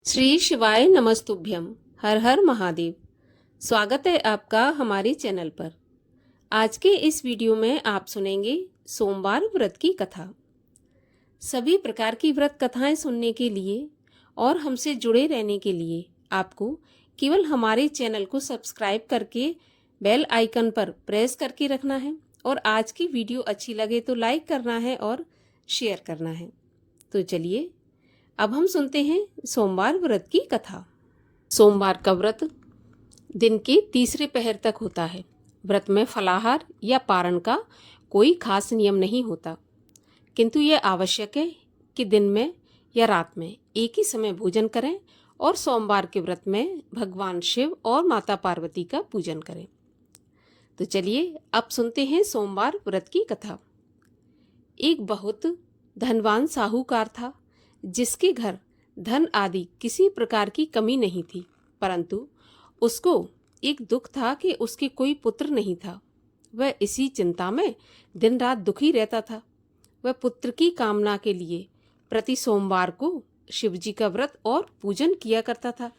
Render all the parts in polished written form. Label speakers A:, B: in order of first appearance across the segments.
A: श्री शिवाय नमस्तुभ्यम। हर हर महादेव। स्वागत है आपका हमारे चैनल पर। आज के इस वीडियो में आप सुनेंगे सोमवार व्रत की कथा। सभी प्रकार की व्रत कथाएं सुनने के लिए और हमसे जुड़े रहने के लिए आपको केवल हमारे चैनल को सब्सक्राइब करके बेल आइकन पर प्रेस करके रखना है और आज की वीडियो अच्छी लगे तो लाइक करना है और शेयर करना है। तो चलिए अब हम सुनते हैं सोमवार व्रत की कथा। सोमवार का व्रत दिन के तीसरे पहर तक होता है। व्रत में फलाहार या पारण का कोई खास नियम नहीं होता, किंतु यह आवश्यक है कि दिन में या रात में एक ही समय भोजन करें और सोमवार के व्रत में भगवान शिव और माता पार्वती का पूजन करें। तो चलिए अब सुनते हैं सोमवार व्रत की कथा। एक बहुत धनवान साहूकार था, जिसके घर धन आदि किसी प्रकार की कमी नहीं थी, परंतु उसको एक दुख था कि उसके कोई पुत्र नहीं था। वह इसी चिंता में दिन रात दुखी रहता था। वह पुत्र की कामना के लिए प्रति सोमवार को शिवजी का व्रत और पूजन किया करता था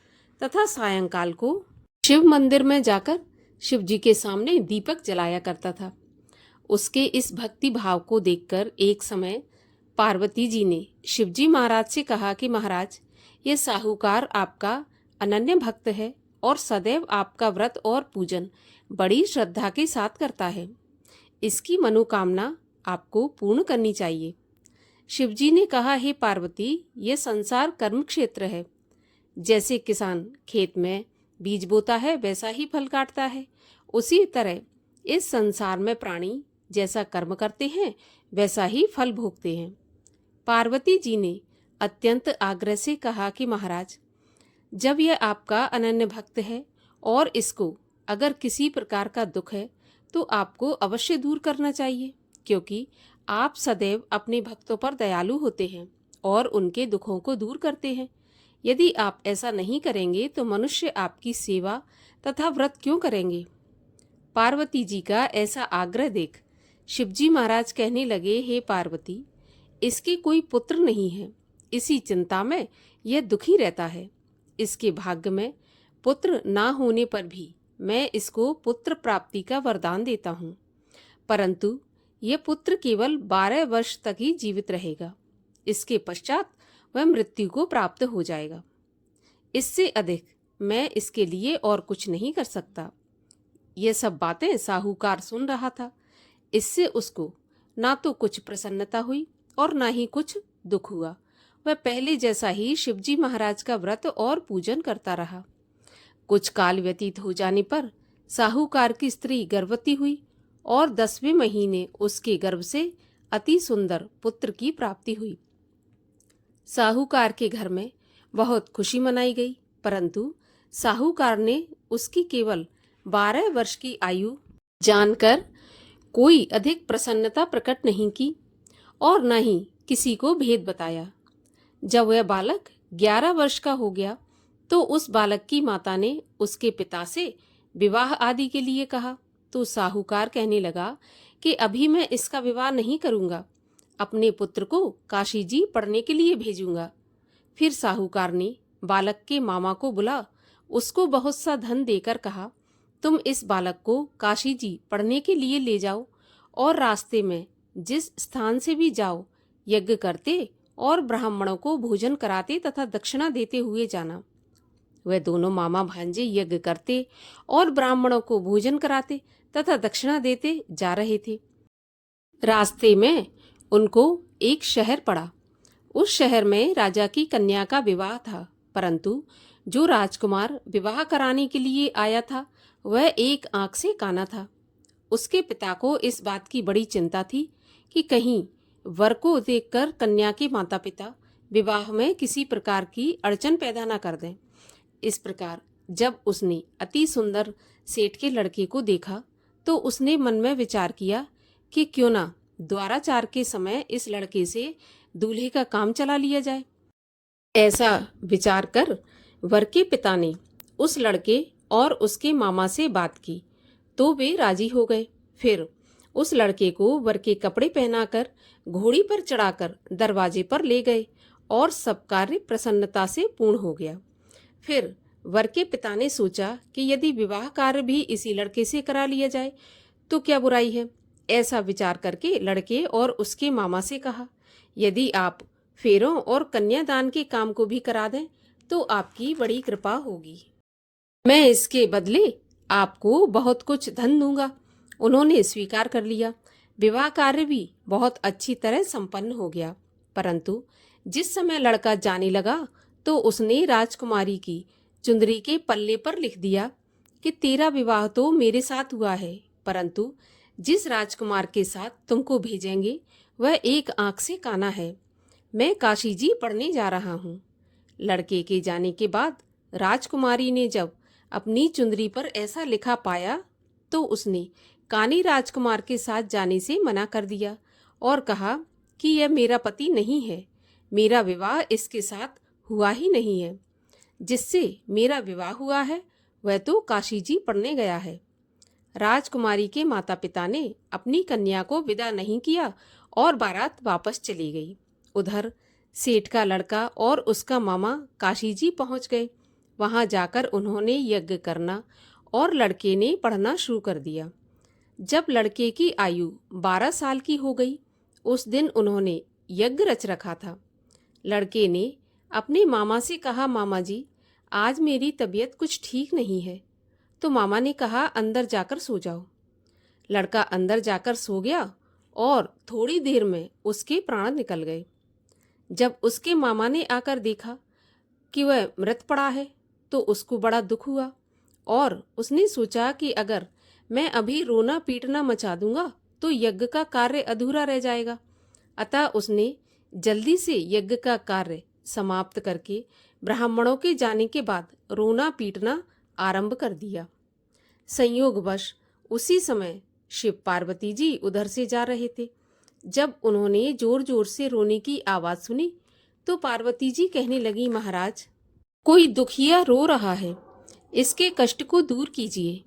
A: तथा सायंकाल को शिव मंदिर में जाकर शिवजी के सामने दीपक जलाया करता था। उसके इस भक्ति भाव को देखकर एक समय पार्वती जी ने शिवजी महाराज से कहा कि महाराज, ये साहूकार आपका अनन्य भक्त है और सदैव आपका व्रत और पूजन बड़ी श्रद्धा के साथ करता है। इसकी मनोकामना आपको पूर्ण करनी चाहिए। शिवजी ने कहा, हे पार्वती, ये संसार कर्म क्षेत्र है। जैसे किसान खेत में बीज बोता है वैसा ही फल काटता है, उसी तरह इस संसार में प्राणी जैसा कर्म करते हैं वैसा ही फल भोगते हैं। पार्वती जी ने अत्यंत आग्रह से कहा कि महाराज, जब यह आपका अनन्य भक्त है और इसको अगर किसी प्रकार का दुख है तो आपको अवश्य दूर करना चाहिए, क्योंकि आप सदैव अपने भक्तों पर दयालु होते हैं और उनके दुखों को दूर करते हैं। यदि आप ऐसा नहीं करेंगे तो मनुष्य आपकी सेवा तथा व्रत क्यों करेंगे। पार्वती जी का ऐसा आग्रह देख शिवजी महाराज कहने लगे, हे पार्वती, इसके कोई पुत्र नहीं है, इसी चिंता में यह दुखी रहता है। इसके भाग्य में पुत्र ना होने पर भी मैं इसको पुत्र प्राप्ति का वरदान देता हूँ, परंतु यह पुत्र केवल 12 वर्ष तक ही जीवित रहेगा। इसके पश्चात वह मृत्यु को प्राप्त हो जाएगा। इससे अधिक मैं इसके लिए और कुछ नहीं कर सकता। यह सब बातें साहूकार सुन रहा था। इससे उसको ना तो कुछ प्रसन्नता हुई और ना ही कुछ दुख हुआ। वह पहले जैसा ही शिवजी महाराज का व्रत और पूजन करता रहा। कुछ काल व्यतीत हो जाने पर साहूकार की स्त्री गर्भवती हुई और 10वें महीने उसके गर्भ से अति सुंदर पुत्र की प्राप्ति हुई। साहूकार के घर में बहुत खुशी मनाई गई, परंतु साहूकार ने उसकी केवल 12 वर्ष की आयु जानकर कोई अधिक प्रसन्नता प्रकट नहीं की और न ही किसी को भेद बताया। जब वह बालक 11 वर्ष का हो गया तो उस बालक की माता ने उसके पिता से विवाह आदि के लिए कहा, तो साहूकार कहने लगा कि अभी मैं इसका विवाह नहीं करूंगा, अपने पुत्र को काशी जी पढ़ने के लिए भेजूंगा। फिर साहूकार ने बालक के मामा को बुला उसको बहुत सा धन देकर कहा, तुम इस बालक को काशी जी पढ़ने के लिए ले जाओ और रास्ते में जिस स्थान से भी जाओ यज्ञ करते और ब्राह्मणों को भोजन कराते तथा दक्षिणा देते हुए जाना। वह दोनों मामा भांजे यज्ञ करते और ब्राह्मणों को भोजन कराते तथा दक्षिणा देते जा रहे थे। रास्ते में उनको एक शहर पड़ा। उस शहर में राजा की कन्या का विवाह था, परंतु जो राजकुमार विवाह कराने के लिए आया था वह एक आंख से काना था। उसके पिता को इस बात की बड़ी चिंता थी कि कहीं वर को देखकर कन्या के माता पिता विवाह में किसी प्रकार की अड़चन पैदा न कर दें। इस प्रकार जब उसने अति सुंदर सेठ के लड़के को देखा तो उसने मन में विचार किया कि क्यों ना द्वाराचार के समय इस लड़के से दूल्हे का काम चला लिया जाए। ऐसा विचार कर वर के पिता ने उस लड़के और उसके मामा से बात की तो वे राजी हो गए। फिर उस लड़के को वर के कपड़े पहनाकर घोड़ी पर चढ़ाकर दरवाजे पर ले गए और सब कार्य प्रसन्नता से पूर्ण हो गया। फिर वर के पिता ने सोचा कि यदि विवाह कार्य भी इसी लड़के से करा लिया जाए तो क्या बुराई है। ऐसा विचार करके लड़के और उसके मामा से कहा, यदि आप फेरों और कन्यादान के काम को भी करा दें तो आपकी बड़ी कृपा होगी। मैं इसके बदले आपको बहुत कुछ धन दूंगा। उन्होंने स्वीकार कर लिया। विवाह कार्य भी बहुत अच्छी तरह संपन्न हो गया। परंतु जिस समय लड़का जाने लगा तो उसने राजकुमारी की चुंदरी के पल्ले पर लिख दिया कि तेरा विवाह तो मेरे साथ हुआ है, परंतु जिस राजकुमार के साथ तुमको भेजेंगे वह एक आंख से काना है। मैं काशी जी पढ़ने जा रहा हूँ। लड़के के जाने के बाद राजकुमारी ने जब अपनी चुंदरी पर ऐसा लिखा पाया तो उसने कानी राजकुमार के साथ जाने से मना कर दिया और कहा कि यह मेरा पति नहीं है, मेरा विवाह इसके साथ हुआ ही नहीं है। जिससे मेरा विवाह हुआ है वह तो काशी जी पढ़ने गया है। राजकुमारी के माता पिता ने अपनी कन्या को विदा नहीं किया और बारात वापस चली गई। उधर सेठ का लड़का और उसका मामा काशी जी पहुंच गए। वहां जाकर उन्होंने यज्ञ करना और लड़के ने पढ़ना शुरू कर दिया। जब लड़के की आयु 12 साल की हो गई, उस दिन उन्होंने यज्ञ रच रखा था। लड़के ने अपने मामा से कहा, मामा जी आज मेरी तबीयत कुछ ठीक नहीं है। तो मामा ने कहा, अंदर जाकर सो जाओ। लड़का अंदर जाकर सो गया और थोड़ी देर में उसके प्राण निकल गए। जब उसके मामा ने आकर देखा कि वह मृत पड़ा है तो उसको बड़ा दुख हुआ और उसने सोचा कि अगर मैं अभी रोना पीटना मचा दूंगा तो यज्ञ का कार्य अधूरा रह जाएगा। अतः उसने जल्दी से यज्ञ का कार्य समाप्त करके ब्राह्मणों के जाने के बाद रोना पीटना आरंभ कर दिया। संयोगवश उसी समय शिव पार्वती जी उधर से जा रहे थे। जब उन्होंने जोर जोर से रोने की आवाज सुनी तो पार्वती जी कहने लगी, महाराज कोई दुखिया रो रहा है, इसके कष्ट को दूर कीजिए।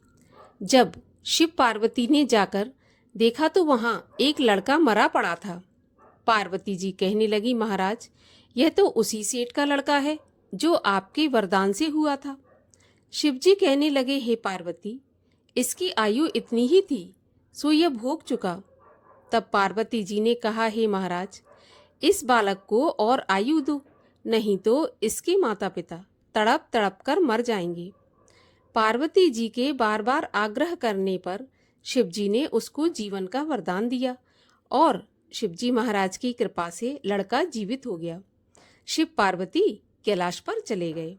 A: जब शिव पार्वती ने जाकर देखा तो वहां एक लड़का मरा पड़ा था। पार्वती जी कहने लगी, महाराज यह तो उसी सेठ का लड़का है जो आपके वरदान से हुआ था। शिवजी कहने लगे, हे पार्वती इसकी आयु इतनी ही थी सो यह भोग चुका। तब पार्वती जी ने कहा, हे महाराज इस बालक को और आयु दो, नहीं तो इसके माता पिता तड़प तड़प कर मर जाएंगे। पार्वती जी के बार बार आग्रह करने पर शिवजी ने उसको जीवन का वरदान दिया और शिवजी महाराज की कृपा से लड़का जीवित हो गया। शिव पार्वती कैलाश पर चले गए।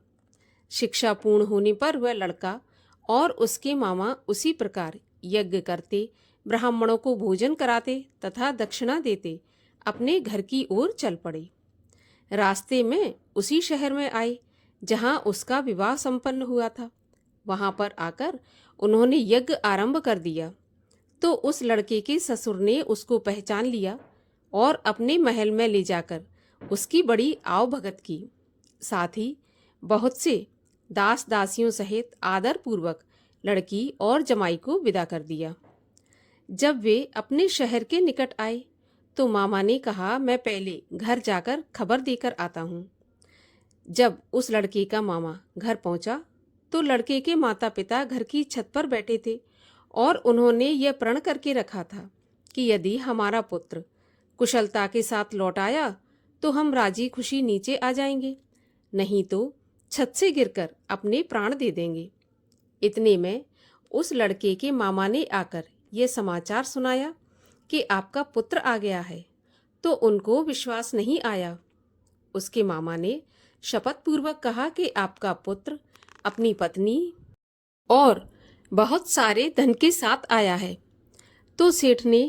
A: शिक्षा पूर्ण होने पर वह लड़का और उसके मामा उसी प्रकार यज्ञ करते, ब्राह्मणों को भोजन कराते तथा दक्षिणा देते अपने घर की ओर चल पड़े। रास्ते में उसी शहर में आए जहां उसका विवाह संपन्न हुआ था। वहां पर आकर उन्होंने यज्ञ आरंभ कर दिया तो उस लड़के के ससुर ने उसको पहचान लिया और अपने महल में ले जाकर उसकी बड़ी आवभगत की। साथ ही बहुत से दास दासियों सहित आदर पूर्वक लड़की और जमाई को विदा कर दिया। जब वे अपने शहर के निकट आए तो मामा ने कहा, मैं पहले घर जाकर खबर देकर आता हूँ। जब उस लड़के का मामा घर पहुंचा तो लड़के के माता पिता घर की छत पर बैठे थे और उन्होंने यह प्रण करके रखा था कि यदि हमारा पुत्र कुशलता के साथ लौट आया तो हम राजी खुशी नीचे आ जाएंगे, नहीं तो छत से गिरकर अपने प्राण दे देंगे। इतने में उस लड़के के मामा ने आकर यह समाचार सुनाया कि आपका पुत्र आ गया है, तो उनको विश्वास नहीं आया। उसके मामा ने शपथ पूर्वक कहा कि आपका पुत्र अपनी पत्नी और बहुत सारे धन के साथ आया है। तो सेठ ने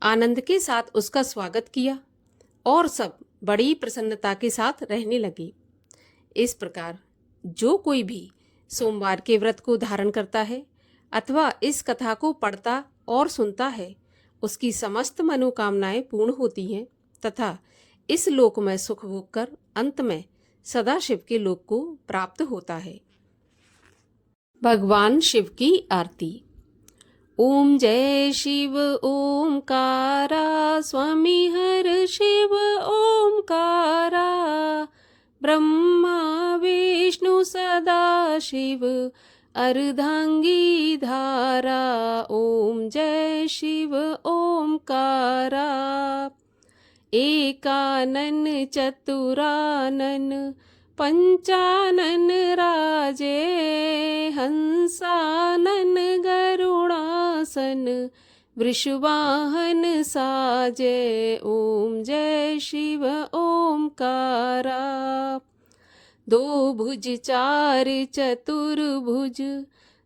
A: आनंद के साथ उसका स्वागत किया और सब बड़ी प्रसन्नता के साथ रहने लगे। इस प्रकार जो कोई भी सोमवार के व्रत को धारण करता है अथवा इस कथा को पढ़ता और सुनता है, उसकी समस्त मनोकामनाएं पूर्ण होती हैं तथा इस लोक में सुख भोग कर अंत में सदाशिव के लोक को प्राप्त होता है। भगवान शिव की आरती। ओम जय शिव ओमकारा, स्वामी हर शिव ओमकारा, ब्रह्मा विष्णु सदा शिव अर्धांगी धारा। ओम जय शिव ओमकारा, एकानन चतुरानन पंचानन राजे, हंसानन गरुड़ासन वृषवाहन साजे। ओम जय शिव ओमकारा, दो भुज चार चतुर्भुज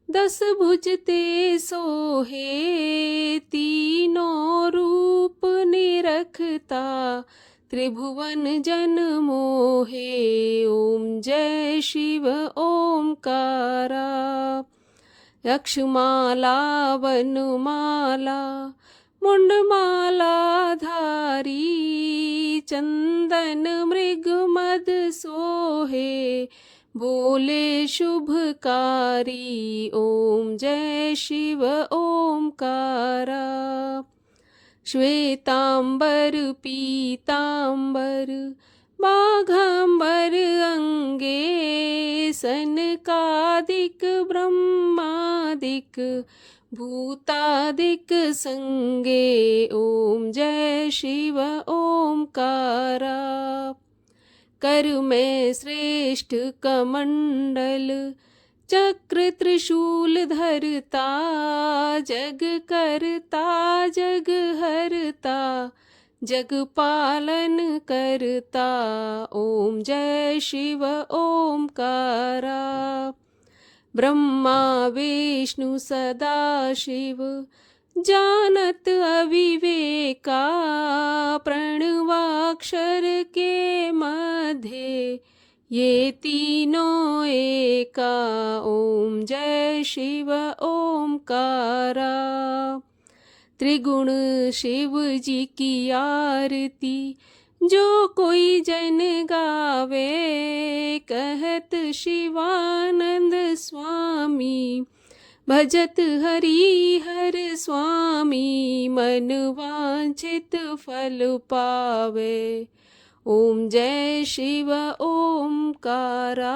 A: 10 भुज ते सोहे, तीनों रूप निरखता त्रिभुवन जन मोहे। ओम जय शिव ओमकारा, यक्षमाला वनमाला मुंडमाला धारी, चंदन मृग मद सोहे बोले शुभकारी। ओम जय शिव ओमकारा, श्वेतांबर पीतांबर माघांबर अंगे, सनकादिक ब्रह्मादिक भूतादिक संगे। ओम जय शिव ओमकारा, कर में श्रेष्ठ कमंडल चक्र त्रिशूल धरता, जग करता जग हरता जग पालन करता। ओम जय शिव ओमकारा, ब्रह्मा विष्णु सदा शिव जानत अविवेका, प्रणवाक्षर के मध्य ये तीनों एका। ओम जय शिव ओमकारा, त्रिगुण शिव जी की आरती जो कोई जन गावे, कहत शिवानंद स्वामी भजत हरि हर स्वामी, मन वांछित फल पावे। ओम जय शिव ओमकारा।